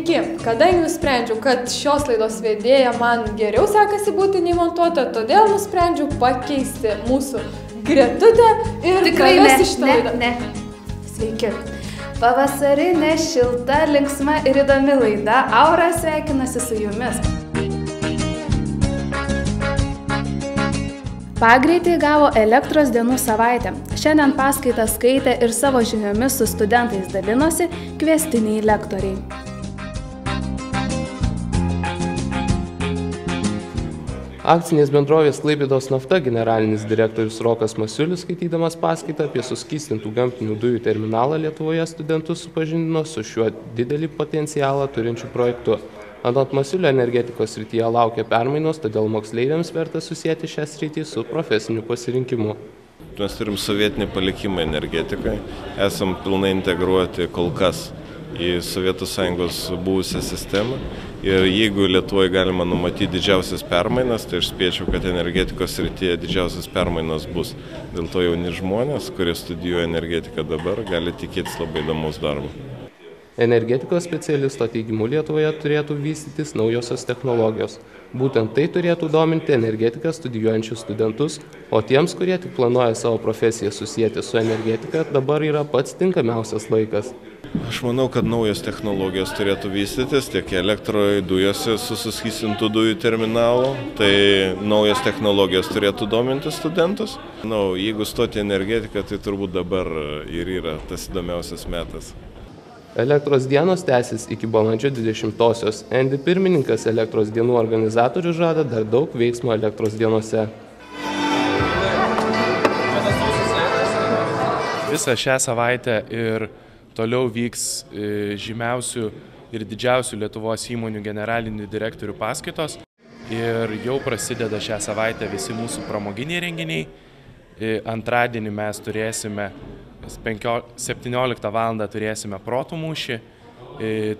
Sveiki, kadangi nusprendžiau, kad šios laidos vedėja man geriau sekasi būti nei montuota, todėl nusprendžiau pakeisti mūsų Gretutę ir pravesti šitą laidą. Ne. Sveiki. Pavasarinė, šilta, linksma ir įdomi laida Aura sveikinasi su jumis. Pagreitį gavo elektros dienų savaitę. Šiandien paskaitą skaitė ir savo žiniomis su studentais dalinosi kviestiniai lektoriai. Akcinės bendrovės Klaipėdos nafta generalinis direktorius Rokas Masiulis, skaitydamas paskaitą apie suskystintų gamtinių dujų terminalą Lietuvoje, studentus supažindino su šiuo didelį potencialą turinčiu projektu. Anot Masiulio, energetikos srityje laukia permainos, todėl moksleiviams verta susieti šią sritį su profesiniu pasirinkimu. Mes turim sovietinį palikimą energetikai, esam pilnai integruoti kol kas į Sovietų Sąjungos buvusią sistemą. Ir jeigu Lietuvoje galima numatyti didžiausias permainas, tai aš spėčiau, kad energetikos srityje didžiausias permainos bus. Dėl to jauni žmonės, kurie studijuoja energetiką dabar, gali tikėtis labai įdomus darbas. Energetikos specialisto teigimu Lietuvoje turėtų vystytis naujosios technologijos. Būtent tai turėtų dominti energetiką studijuojančius studentus, o tiems, kurie tik planuoja savo profesiją susijęti su energetika, dabar yra pats tinkamiausias laikas. Aš manau, kad naujos technologijos turėtų vystytis tiek elektroje, dujose su suskystintų dujų terminalu, tai naujos technologijos turėtų dominti studentus. Jeigu stoti energetiką, tai turbūt dabar ir yra tas įdomiausias metas. Elektros dienos tęsis iki balandžio 20-osios. Endi pirmininkas elektros dienų organizatorių žada dar daug veiksmo elektros dienose. Visą šią savaitę ir toliau vyks žymiausių ir didžiausių Lietuvos įmonių generalinių direktorių paskaitos. Ir jau prasideda šią savaitę visi mūsų pramoginiai renginiai. Antradienį mes turėsime 17 val. Turėsime protų mūšį,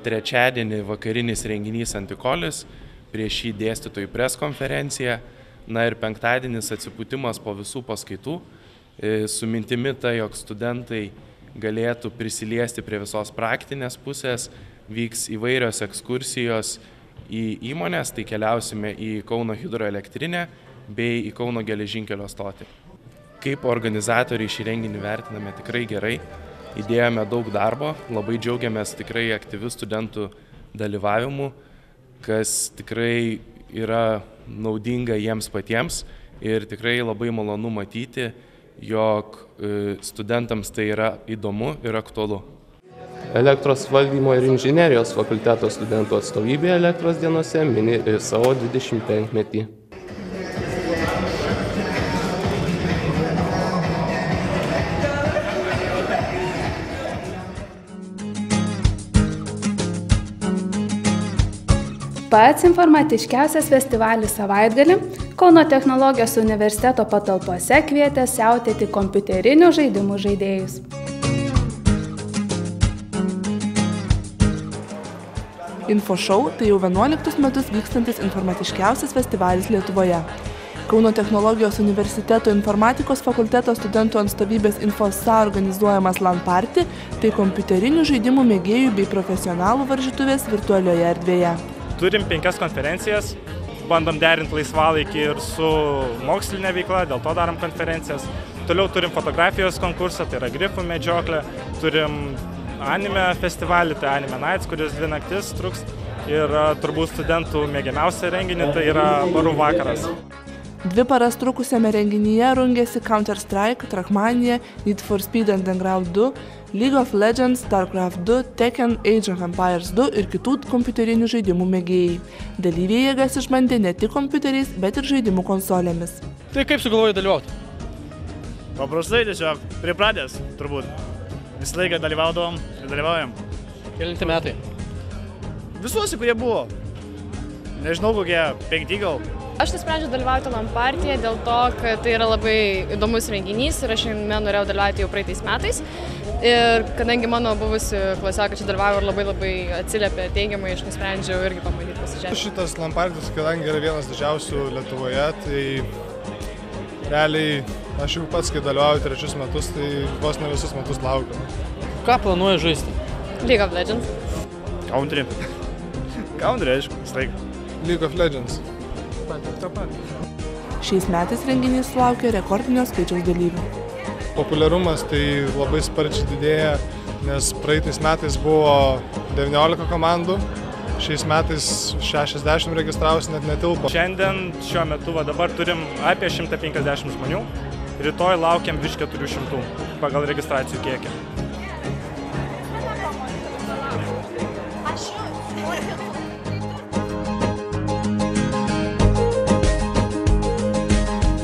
trečiadienį vakarinis renginys Antikolis, prieš jį dėstytojų preskonferencija, ir penktadienis atsipūtimas po visų paskaitų, su mintimi tai, jog studentai galėtų prisiliesti prie visos praktinės pusės, vyks įvairios ekskursijos į įmonės, tai keliausime į Kauno hidroelektrinę bei į Kauno geležinkelio stotį. Kaip organizatoriai šį renginį vertiname tikrai gerai, įdėjome daug darbo, labai džiaugiamės tikrai aktyvių studentų dalyvavimu, kas tikrai yra naudinga jiems patiems ir tikrai labai malonu matyti, jog studentams tai yra įdomu ir aktualu. Elektros valdymo ir inžinerijos fakulteto studentų atstovybė elektros dienose mini savo 25-metį. Pats informatiškiausias festivalis savaitgalį Kauno technologijos universiteto patalpose kvietė siautėti kompiuterinių žaidimų žaidėjus. InfoShow tai jau 11 metus vykstantis informatiškiausias festivalis Lietuvoje. Kauno technologijos universiteto informatikos fakulteto studentų atstovybės InfoSA organizuojamas LAN party tai kompiuterinių žaidimų mėgėjų bei profesionalų varžytuvės virtualioje erdvėje. Turim 5 konferencijas, bandom derinti laisvalaikį ir su mokslinė veikla, dėl to darom konferencijas. Toliau turim fotografijos konkursą, tai yra grifų medžioklė, turim anime festivalį, tai Anime Nights, kuris 2 naktis truks ir turbūt studentų mėgiamiausia renginį, tai yra barų vakaras. 2 paras trukusiame renginyje rungėsi Counter-Strike, Trackmania, Need for Speed Underground 2, League of Legends, StarCraft 2, Tekken, Age of Empires 2 ir kitų kompiuterinių žaidimų mėgėjai. Dalyviai jėgas išbandė ne tik kompiuteriais, bet ir žaidimų konsolėmis. Tai kaip sugalvojai dalyvauti? Paprastai tiesiog, pripratęs turbūt. Visą laiką dalyvaudavom ir dalyvaujam. Kelinti metai? Visuose, kurie buvo. Nežinau, kokie 5 gal. Aš nusprendžiau dalyvauti LAN partyje dėl to, kad tai yra labai įdomus renginys ir aš jame norėjau dalyvauti jau praeitais metais. Ir kadangi mano buvusi klasiokė čia dalyvavo ir labai atsiliepė teigiamai, aš nusprendžiau irgi pamatyti pasižiūrėti. Šitas LAN partis, kadangi yra vienas didžiausių Lietuvoje, tai realiai aš jau pats, kai dalyvauju 3 metus, tai vos ne visus metus laukiu. Ką planuoji žaisti? League of Legends. Country. Foundry, aišku, vis laik. League of Legends. Šiais metais renginys sulaukė rekordinio skaičiaus dalyvių. Populiarumas tai labai sparčiai didėja, nes praeitais metais buvo 19 komandų, šiais metais 60 registravosi net netilpo. Šiandien šiuo metu dabar turim apie 150 žmonių, rytoj laukiam virš 400 pagal registracijų kiekį.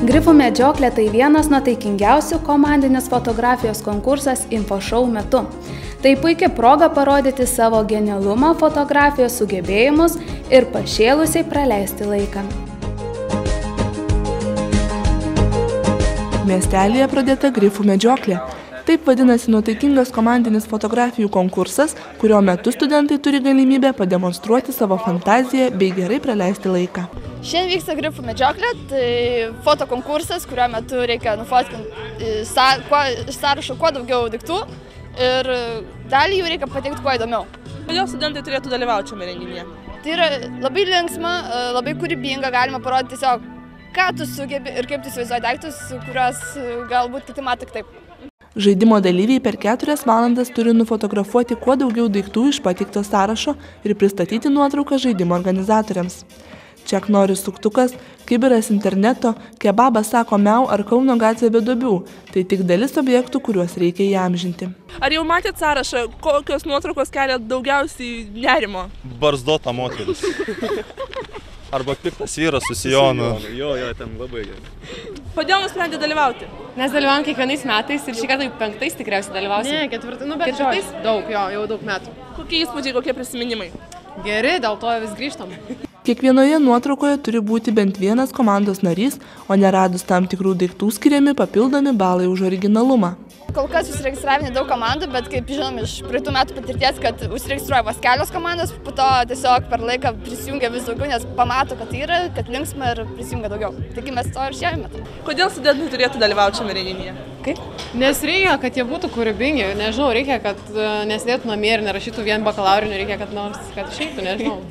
Grifų medžioklė tai vienas nuotaikingiausių komandinės fotografijos konkursas InfoShow metu. Tai puikia proga parodyti savo genialumą, fotografijos sugebėjimus ir pašėlusiai praleisti laiką. Miestelėje pradėta grifų medžioklė. Taip vadinasi nuotaikingas komandinis fotografijų konkursas, kurio metu studentai turi galimybę pademonstruoti savo fantaziją bei gerai praleisti laiką. Šiandien vyksta grifų medžioklė, tai fotokonkursas, kurio metu reikia nufotkinti iš sąrašo kuo daugiau daiktų ir dalį jų reikia pateikti kuo įdomiau. Kodėl studentai turėtų dalyvauti šiame renginyje? Tai yra labai linksma, labai kūrybinga, galima parodyti tiesiog, ką tu sugebi ir kaip tu įsivaizduoji daiktus, kuriuos galbūt kiti mato taip. Žaidimo dalyviai per 4 valandas turi nufotografuoti kuo daugiau daiktų iš pateikto sąrašo ir pristatyti nuotrauką žaidimo organizatoriams. Čia Knoris suktukas, kibiras interneto, kebabas sako miau ar Kauno gatvė be duobių. Tai tik dalis objektų, kuriuos reikia įamžinti. Ar jau matėt sąrašą, kokios nuotraukos kelia daugiausiai nerimo? Barzdota moteris. Arba piktas vyras su sijonu. Jo, ten labai gerai. Kodėl nusprendė dalyvauti? Mes dalyvavom kiekvienais metais ir šį kartą jau 5 tikriausiai dalyvausim. Ne, 4, bet 4. Daug, jau daug metų. Kokie įspūdžiai, kokie prisiminimai? Geri, dėl to vis grįžtam. Kiekvienoje nuotraukoje turi būti bent vienas komandos narys, o neradus tam tikrų daiktų skiriami papildomi balai už originalumą. Kol kas užsiregistravę nedaug komandų, bet kaip žinom iš praeitų metų patirties, kad užsiregistruoja vos kelios komandos, po to tiesiog per laiką prisijungia vis daugiau, nes pamato, kad yra, kad linksma ir prisijungia daugiau. Tikimės to ir šiame metu. Kodėl studentai turėtų dalyvauti šiame renginyje? Kaip? Nes reikia, kad jie būtų kūrybingi, nežinau, reikia, kad nesėdėtų namie ir nerašytų vien bakalaurinio, reikia, kad išeitų, nežinau.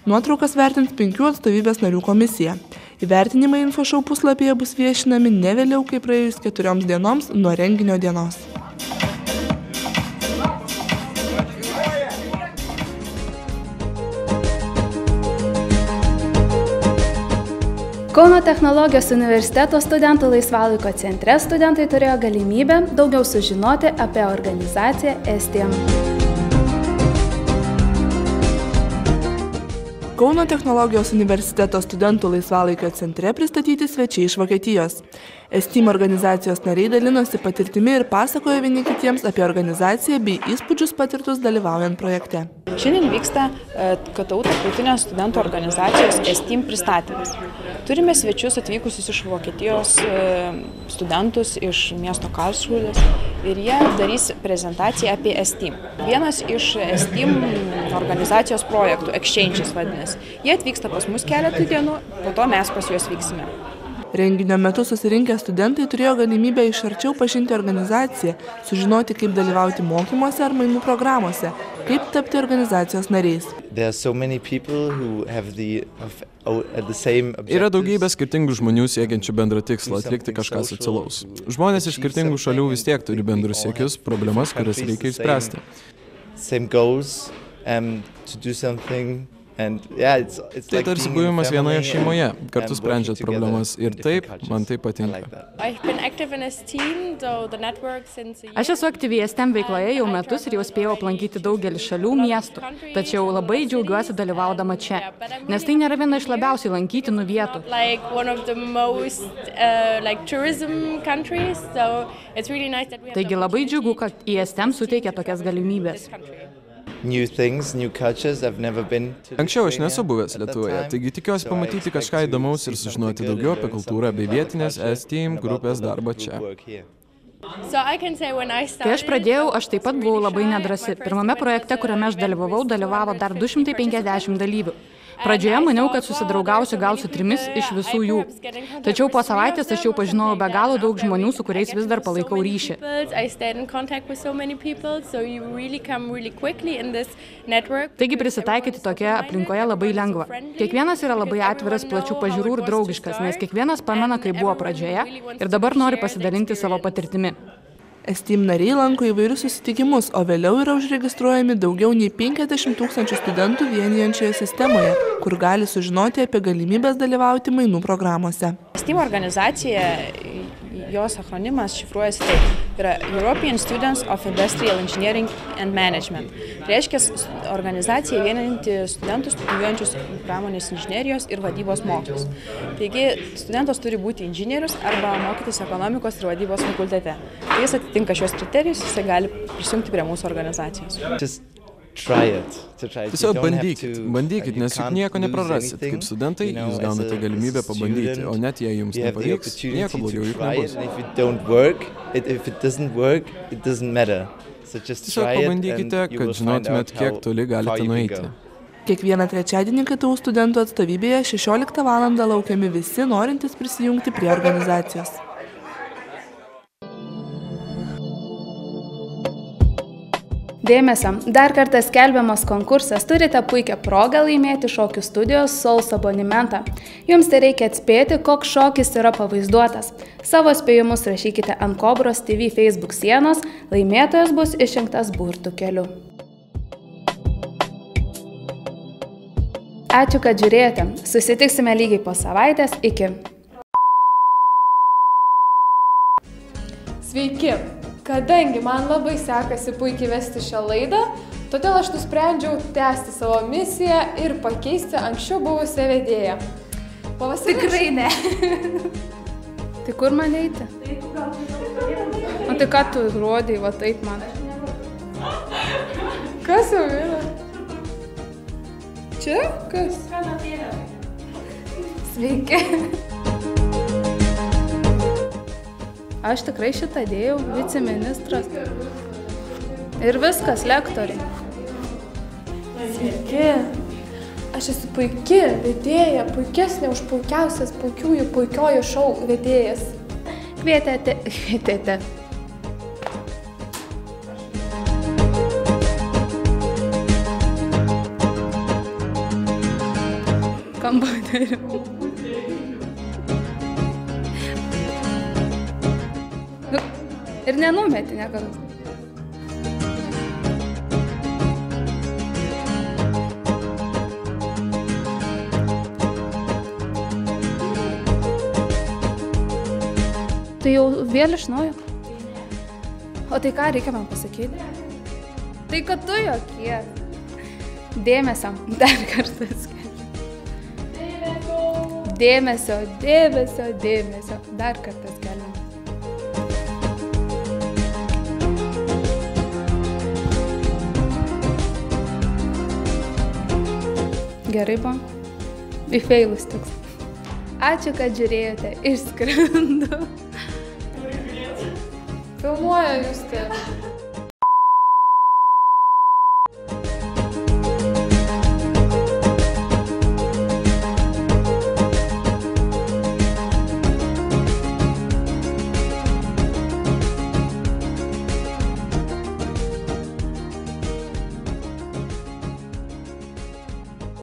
Nuotraukas vertins 5 atstovybės narių komisija. Įvertinimai InfoShow puslapyje bus viešinami ne vėliau kaip praėjus 4 dienoms nuo renginio dienos. Kauno technologijos universiteto studentų laisvalaiko centre studentai turėjo galimybę daugiau sužinoti apie organizaciją STEAM. Kauno technologijos universiteto studentų laisvalaikio centre pristatyti svečiai iš Vokietijos. STEAM organizacijos nariai dalinosi patirtimi ir pasakojo vieni kitiems apie organizaciją bei įspūdžius patirtus dalyvaujant projekte. Šiandien vyksta KTU tarptautinės studentų organizacijos STEAM pristatymas. Turime svečius atvykusius iš Vokietijos studentus iš miesto Karlsrūdės ir jie darys prezentaciją apie STEAM. Vienas iš STEAM organizacijos projektų, Exchanges vadinasi. Jie atvyksta pas mus keletą dienų, po to mes pas juos vyksime. Renginio metu susirinkę studentai turėjo galimybę iš arčiau pažinti organizaciją, sužinoti, kaip dalyvauti mokymuose ar mainų programuose, kaip tapti organizacijos nariais. Yra daugybė skirtingų žmonių siekiančių bendrą tikslą atlikti kažką socialaus. Žmonės iš skirtingų šalių vis tiek turi bendrus siekius, problemas, kurias reikia išspręsti. Tai tarsi buvimas vienoje šeimoje, kartu sprendžiat problemas ir taip, man tai patinka. Aš esu aktyvi STEM veikloje jau metus ir jau spėjau aplankyti daugelį šalių, miestų, tačiau labai džiaugiuosi dalyvaudama čia, nes tai nėra viena iš labiausiai lankytinų vietų. Taigi labai džiugu, kad STEM suteikia tokias galimybės. Anksčiau aš nesu buvęs Lietuvoje, taigi tikiuosi pamatyti kažką įdomaus ir sužinoti daugiau apie kultūrą bei vietinės STEAM grupės darbą čia. Kai aš pradėjau, aš taip pat buvau labai nedrąsi. Pirmame projekte, kuriame aš dalyvavo dar 250 dalyvių. Pradžioje maniau, kad susidraugausiu gal su 3 iš visų jų. Tačiau po savaitės aš jau pažinojau be galo daug žmonių, su kuriais vis dar palaikau ryšį. Taigi prisitaikyti tokioje aplinkoje labai lengva. Kiekvienas yra labai atviras, plačių pažiūrų ir draugiškas, nes kiekvienas pamena, kaip buvo pradžioje ir dabar nori pasidalinti savo patirtimi. Esteem nariai lanko įvairius susitikimus, o vėliau yra užregistruojami daugiau nei 50 000 studentų vienijančioje sistemoje, kur gali sužinoti apie galimybės dalyvauti mainų programuose. Esteem organizacija, jos akronimas šifruojasi taip. Yra European Students of Industrial Engineering and Management. Reiškia organizacija vieninti studentus studijuojančius pramonės inžinerijos ir vadybos mokslus. Taigi, studentas turi būti inžinierius arba mokytis ekonomikos ir vadybos fakultete. Kai jis atitinka šios kriterijus, jis gali prisijungti prie mūsų organizacijos. Tiesiog bandykit, nes juk nieko neprarasit. Kaip studentai, jūs gaunate galimybę pabandyti, o net jei jums nepavyks, nieko blogiau juk nebus. Tiesiog pabandykite, kad žinotumėt, kiek toli galite nueiti. Kiekvieną trečiadienį KTU studentų atstovybėje 16 val. Laukiami visi norintys prisijungti prie organizacijos. Dėmesio, dar kartą skelbiamas konkursas, turite puikią progą laimėti šokių studijos Souls abonementą. Jums tai reikia atspėti, koks šokis yra pavaizduotas. Savo spėjimus rašykite ant Kobros TV Facebook sienos, laimėtojas bus išrinktas burtų keliu. Ačiū, kad žiūrėjote. Susitiksime lygiai po savaitės. Iki. Sveiki! Kadangi man labai sekasi puikiai vesti šią laidą, todėl aš nusprendžiau tęsti savo misiją ir pakeisti anksčiau buvusią vedėją. Tikrai ne. Tai kur man eiti? O tai ką tu rodai, va taip man? Kas jau yra? Čia? Kas? Sveiki. Aš tikrai šitą dėjau, viceministras. Ir viskas, lektoriai. Sveiki. Aš esu puiki vedėja, puikesnė už puikiausias puikiojų šou vedėjas. Kvietėte. Kompiuteriu. Ir nenumeti niekada. Tai jau vėl iš naujo. O tai ką reikia man pasakyti? Tai kad tu jokie. Dėmesio, dar kartą skelbiu. Dėmesio, dar kartą skelbiu. Gerai buvo? Į feilus toks. Ačiū, kad žiūrėjote. Išskrendu. Filmuoja jūs tai.